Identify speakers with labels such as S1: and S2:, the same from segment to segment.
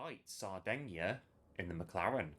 S1: Right, Sardegna in the McLaren.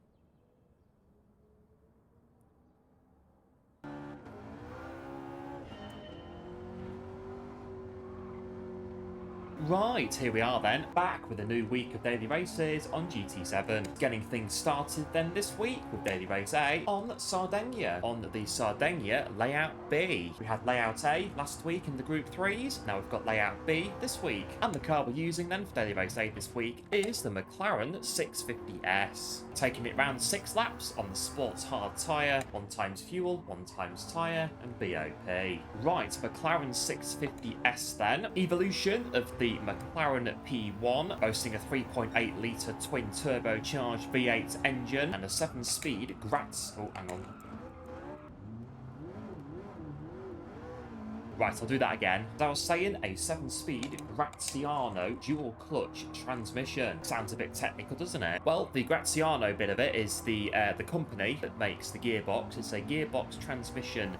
S1: Right, here we are then, back with a new week of daily races on GT7. Getting things started then this week with daily race A on Sardegna, on the Sardegna layout B. We had layout A last week in the group 3s, now we've got layout B this week. And the car we're using then for daily race A this week is the McLaren 650S. Taking it round 6 laps on the sports hard tyre, 1 times fuel, 1 times tyre, and BOP. Right, McLaren 650S then. Evolution of the McLaren P1, boasting a 3.8 litre twin turbocharged V8 engine and a 7-speed Graz. Oh, hang on. Right, I'll do that again. As I was saying, a 7-speed Graziano dual clutch transmission. Sounds a bit technical, doesn't it? Well, the Graziano bit of it is the company that makes the gearbox. It's a gearbox transmission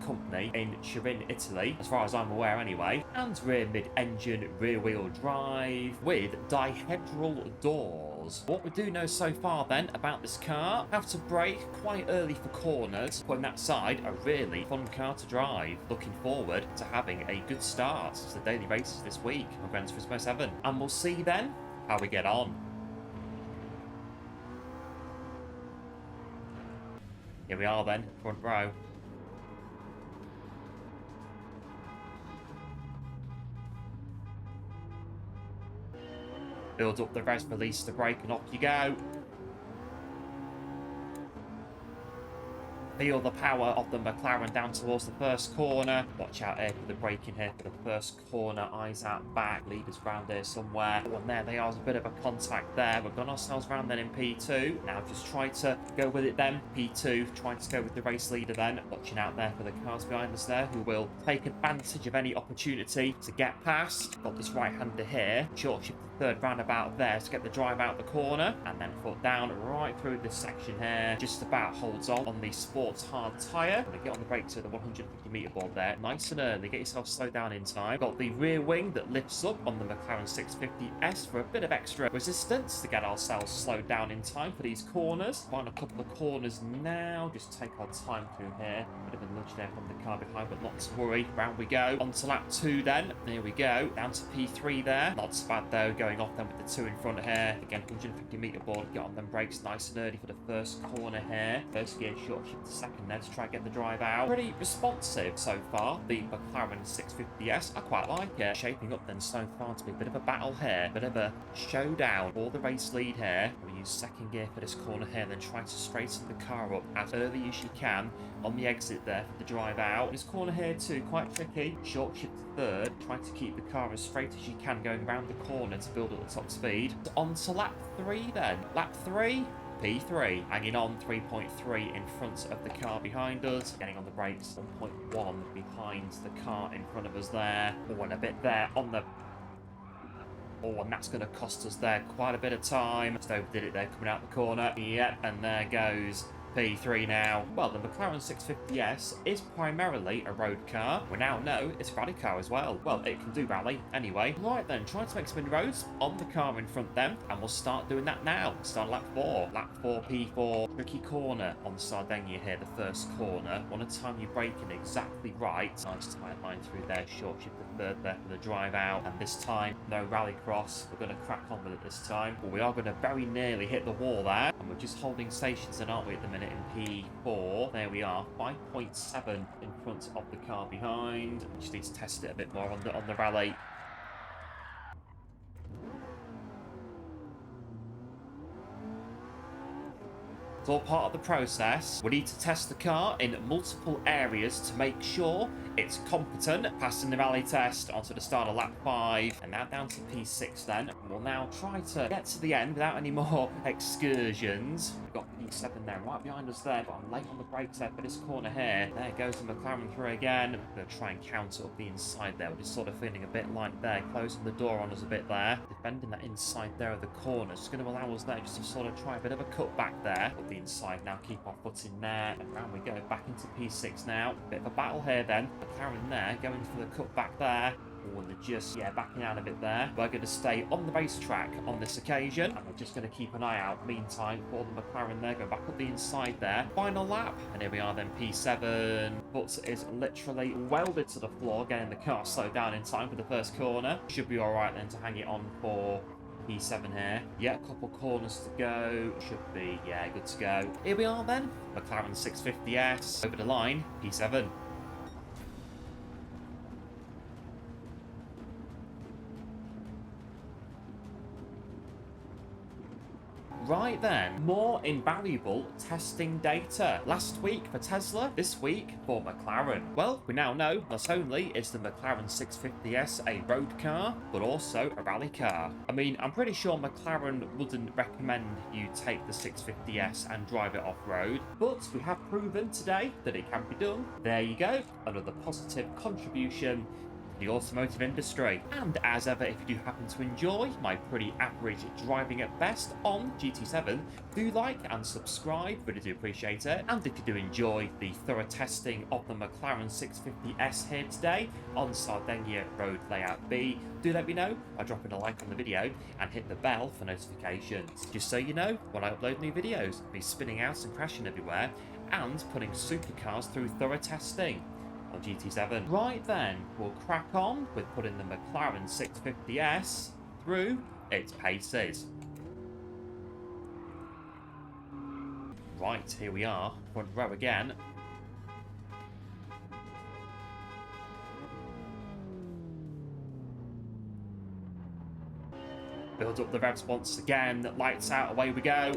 S1: company in Turin, Italy, as far as I'm aware anyway. And rear mid-engine, rear-wheel drive with dihedral doors. What we do know so far then about this car, have to brake quite early for corners. Putting that aside, a really fun car to drive. Looking forward to having a good start to the daily races this week on Gran Turismo 7. And we'll see then how we get on. Here we are then, front row. Build up the res, release the brake, and off you go. Feel the power of the McLaren down towards the first corner. Watch out here for the braking here for the first corner. Eyes out back. Leaders round there somewhere. Oh, and there they are. There's a bit of a contact there. We've got ourselves round then in P2. Now just try to go with it then. P2, trying to go with the race leader then. Watching out there for the cars behind us there who will take advantage of any opportunity to get past. Got this right-hander here. Short shift the third roundabout there to get the drive out the corner. And then foot down right through this section here. Just about holds on the sports hard tyre. Gonna get on the brakes to the 150 metre board there. Nice and early. Get yourself slowed down in time. Got the rear wing that lifts up on the McLaren 650S for a bit of extra resistance to get ourselves slowed down in time for these corners. Find a couple of corners now. Just take our time through here. Bit of a nudge there from the car behind, but not to worry. Round we go. On to lap 2 then. There we go. Down to P3 there. Not so bad though. Going off then with the 2 in front here. Again, 150 metre board. Get on them brakes nice and early for the first corner here. First gear short shift to second there to try and get the drive out. Pretty responsive so far, the McLaren 650S. I quite like it. Shaping up then so far to be a bit of a battle here. Bit of a showdown for the race lead here. We'll use second gear for this corner here, then try to straighten the car up as early as you can on the exit there for the drive out. This corner here too, quite tricky. Short shift to third. Try to keep the car as straight as you can going around the corner to build up the top speed. On to lap 3 then. Lap 3. P3, hanging on 3.3 in front of the car behind us, getting on the brakes 1.1 behind the car in front of us there. Oh, and a bit there on the... Oh, and that's going to cost us there quite a bit of time. Just overdid it there coming out the corner. Yep, and there goes P3 now. Well, the McLaren 650S is primarily a road car. We now know it's a rally car as well. Well, it can do rally anyway. Right then, try to make some inroads on the car in front then, and we'll start doing that now. Start lap 4. Lap 4, P4. Tricky corner on Sardegna here, the first corner. Want to time your braking exactly right. Nice tight line through there. Short shift the third there for the drive out. And this time, no rallycross. We're going to crack on with it this time. But we are going to very nearly hit the wall there. And we're just holding stations then, aren't we, at the minute? In P4, there we are, 5.7 in front of the car behind. Just need to test it a bit more on the rally. It's all part of the process. We need to test the car in multiple areas to make sure it's competent. Passing the rally test onto the start of lap 5, and now down to P6 then. We'll now try to get to the end without any more excursions. We've got P7 there right behind us there, but I'm late on the brakes there for this corner here. There goes the McLaren through again. I'm going to try and counter up the inside there. We're just sort of feeling a bit light there, closing the door on us a bit there. Defending that inside there of the corner. It's going to allow us there just to sort of try a bit of a cut back there. Up the inside now, keep our foot in there, and round we go back into P6 now. Bit of a battle here then. McLaren there going for the cut back there. Oh, and they're just, yeah, backing out a bit there. We're going to stay on the racetrack on this occasion, and we're just going to keep an eye out, meantime, for the McLaren there. Go back up the inside there. Final lap, and here we are then, P7. But is literally welded to the floor, getting the car slowed down in time for the first corner. Should be all right then to hang it on for P7 here. Yeah, a couple corners to go. Should be, yeah, good to go. Here we are then. McLaren 650S. Over the line, P7. Right then, more invaluable testing data. Last week for Tesla, this week for McLaren. Well, we now know not only is the McLaren 650S a road car, but also a rally car. I mean, I'm pretty sure McLaren wouldn't recommend you take the 650S and drive it off-road, but we have proven today that it can be done. There you go, another positive contribution the automotive industry. And as ever, if you do happen to enjoy my pretty average driving at best on GT7, do like and subscribe, really do appreciate it. And if you do enjoy the thorough testing of the McLaren 650S here today on Sardegna Road Layout B, do let me know by dropping a like on the video and hit the bell for notifications. Just so you know, when I upload new videos, I'll be spinning out and crashing everywhere and putting supercars through thorough testing on GT7. Right then, we'll crack on with putting the McLaren 650S through its paces. Right, here we are, front row again. Build up the revs once again, lights out, away we go.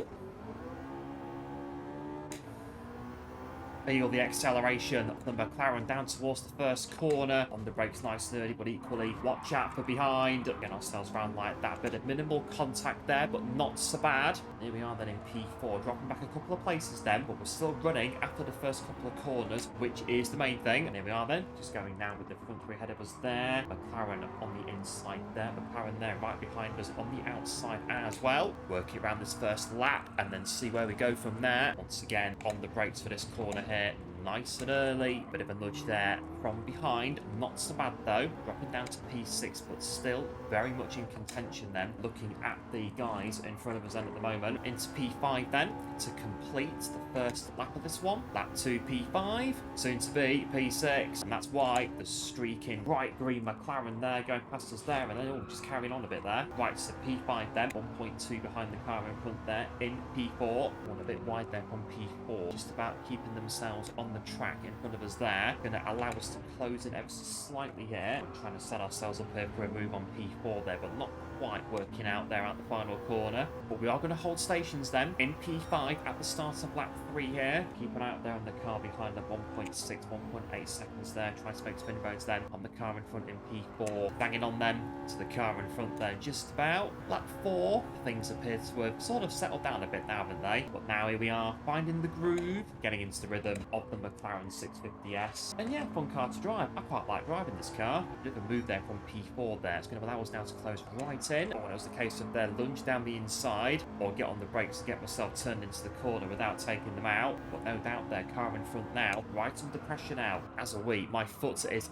S1: Feel the acceleration of the McLaren down towards the first corner. On the brakes nice and early, but equally watch out for behind. Getting ourselves around like that. Bit of minimal contact there, but not so bad. Here we are then in P4, dropping back a couple of places then, but we're still running after the first couple of corners, which is the main thing. And here we are then, just going now with the front three ahead of us there. McLaren on the inside there. McLaren there right behind us on the outside as well. Working around this first lap and then see where we go from there. Once again, on the brakes for this corner here. Nice and early, bit of a nudge there from behind, not so bad though, dropping down to P6 but still very much in contention then, looking at the guys in front of us then at the moment. Into P5 then to complete the first lap of this one. Lap 2 P5, soon to be P6, and that's why the streaking bright green McLaren there going past us there, and then all just carrying on a bit there. Right, so P5 then, 1.2 behind the car in front there in P4, one a bit wide there from P4, just about keeping themselves on the track in front of us there. Going to allow us to close in ever so slightly here. We're trying to set ourselves up here for a move on P4 there, but not quite working out there at the final corner. But we are going to hold stations then in P5 at the start of lap 3 here. Keep an eye out there on the car behind the 1.6, 1.8 seconds there. Try to make spin roads then on the car in front in P4. Banging on them to the car in front there just about. Lap 4, things appear to have sort of settled down a bit now, haven't they? But now here we are, finding the groove, getting into the rhythm of the McLaren 650S. And yeah, fun car to drive. I quite like driving this car. Bit of a move there from P4 there. It's going to allow us now to close right in. Or it was the case of their lunge down the inside or get on the brakes to get myself turned into the corner without taking them out. But no doubt their car in front now, right under pressure now. As a wee, my foot is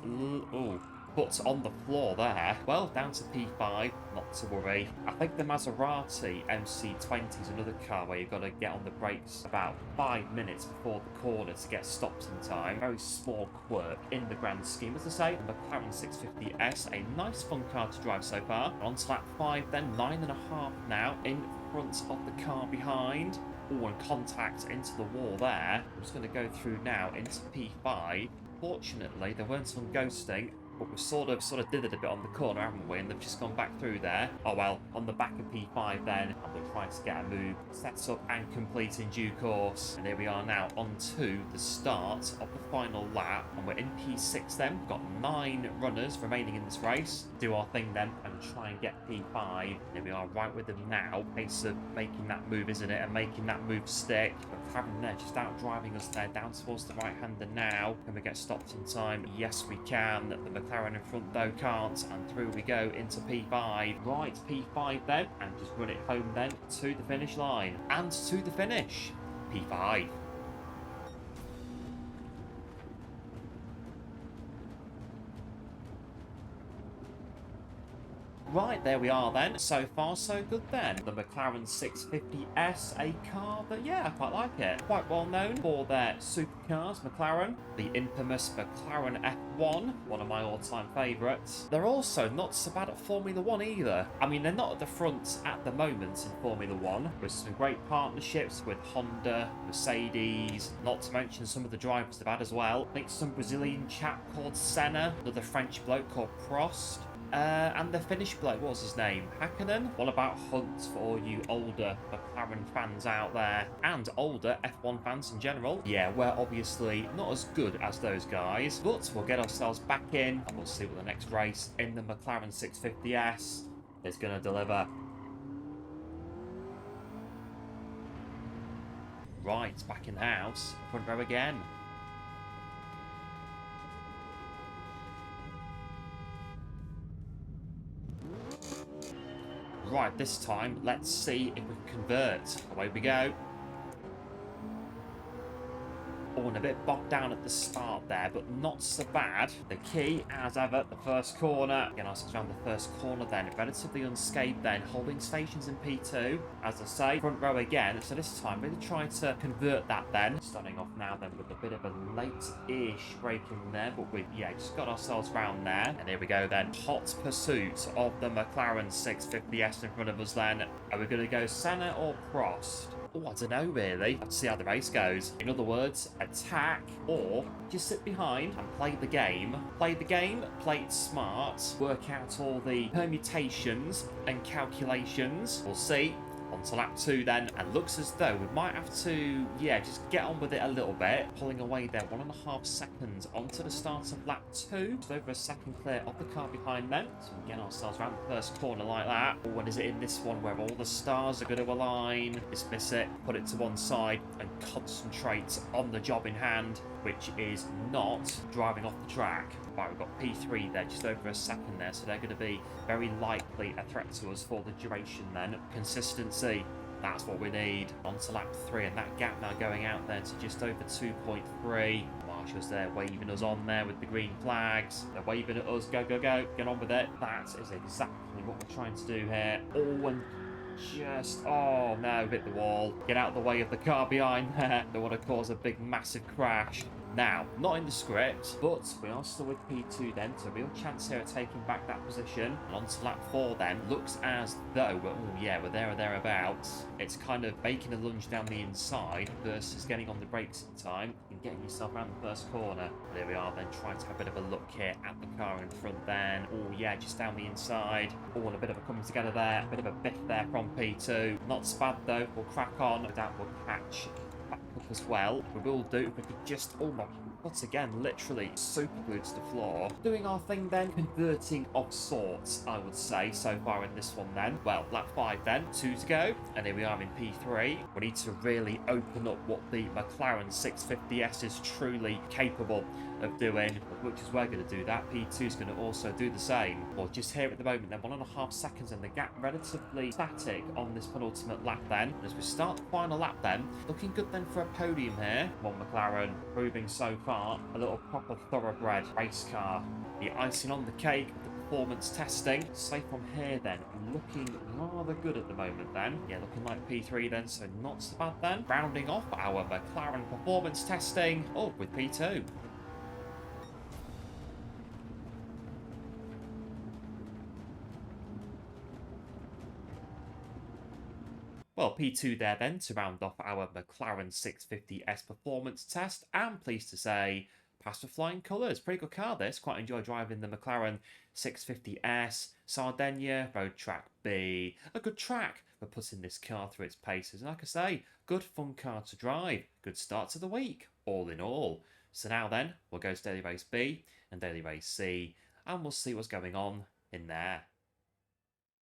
S1: foot on the floor there. Well, down to P5, not to worry. I think the Maserati MC20 is another car where you've got to get on the brakes about 5 minutes before the corner to get stopped in time. Very small quirk in the grand scheme. As I say, the McLaren 650S, a nice fun car to drive so far. On to lap 5 then, 9.5 now in front of the car behind. Oh, and contact into the wall there. I'm just going to go through now into P5. Fortunately, there weren't some ghosting, but we sort of did it a bit on the corner, haven't we? And they've just gone back through there. Oh well, on the back of P5 then, and we're trying to get a move set up and complete in due course. And here we are now on to the start of the final lap, and we're in P6 then. We've got 9 runners remaining in this race. Do our thing then and try and get P5. Here we are right with them now. Case of making that move, isn't it? And making that move stick. But Karen there just out driving us there down towards the right-hander now. Can we get stopped in time? Yes, we can. The McLaren in front though can't, and through we go into P5. Right, P5 then, and just run it home then to the finish line. And to the finish, P5. Right, there we are then. So far, so good then. The McLaren 650S, a car that, yeah, I quite like it. Quite well known for their supercars, McLaren. The infamous McLaren F1, one of my all-time favourites. They're also not so bad at Formula 1 either. I mean, they're not at the front at the moment in Formula 1, with some great partnerships with Honda, Mercedes, not to mention some of the drivers they've had as well. I think some Brazilian chap called Senna, another French bloke called Prost. And the Finnish bloke, what was his name? Hakkinen? What about Hunt for all you older McLaren fans out there? And older F1 fans in general? Yeah, we're obviously not as good as those guys, but we'll get ourselves back in and we'll see what the next race in the McLaren 650S is going to deliver. Right, back in the house. Front row again. Right, this time, let's see if we can convert. Away we go. Oh, and a bit bogged down at the start there, but not so bad. The key, as ever, the first corner. Getting ourselves around the first corner then. Relatively unscathed then. Holding stations in P2. As I say, front row again. So this time, really trying to convert that then. Starting off now then with a bit of a late-ish braking there. But we've, yeah, just got ourselves round there. And here we go then. Hot pursuit of the McLaren 650S in front of us then. Are we going to go Senna or Prost? Oh, I don't know really. Let's see how the race goes. In other words, attack or just sit behind and play the game. Play the game, play it smart, work out all the permutations and calculations. We'll see. On to lap 2 then, and looks as though we might have to, yeah, just get on with it a little bit. Pulling away there, 1.5 seconds onto the start of lap 2. Just over a second clear of the car behind them. So we get ourselves around the first corner like that. Or when is it in this one where all the stars are going to align? Dismiss it, put it to one side, and concentrate on the job in hand, which is not driving off the track. Right, we've got P3 there, just over a second there, so they're going to be very likely a threat to us for the duration then. Consistency, that's what we need. On to lap 3, and that gap now going out there to just over 2.3. Marshall's there waving us on there with the green flags. They're waving at us, go, go, go, get on with it. That is exactly what we're trying to do here. Oh, and just, oh no, hit the wall. Get out of the way of the car behind there. Don't want to cause a big, massive crash. Now, not in the script, but we are still with P2 then, so real chance here of taking back that position. And on to lap 4 then, looks as though, oh yeah, we're there or thereabouts. It's kind of making a lunge down the inside versus getting on the brakes in time and getting yourself around the first corner. There we are then, trying to have a bit of a look here at the car in front then. Oh yeah, just down the inside. Oh, and a bit of a coming together there, a bit of a biff there from P2. Not so bad though, we'll crack on. No doubt we'll catch back up as well. We will do if we could just, oh my, once again, literally super glued to the floor. Doing our thing then, converting of sorts, I would say, so far in this one then. Well, lap 5 then, 2 to go, and here we are in P3. We need to really open up what the McLaren 650S is truly capable of doing, which is we're going to do that. P2 is going to also do the same. Well, just here at the moment then, 1.5 seconds, and the gap relatively static on this penultimate lap then. And as we start the final lap then, looking good then for a podium here. One McLaren proving so far a little proper thoroughbred race car. The icing on the cake, the performance testing. Safe from here then, looking rather good at the moment then. Yeah, looking like P3 then, so not so bad then. Rounding off our McLaren performance testing, oh, with P2. Well, P2 there then to round off our McLaren 650S performance test. I'm pleased to say, passed with flying colours. Pretty good car this. Quite enjoy driving the McLaren 650S. Sardegna, Road Track B. A good track for putting this car through its paces. And like I say, good fun car to drive. Good start to the week, all in all. So now then, we'll go to Daily Race B and Daily Race C, and we'll see what's going on in there.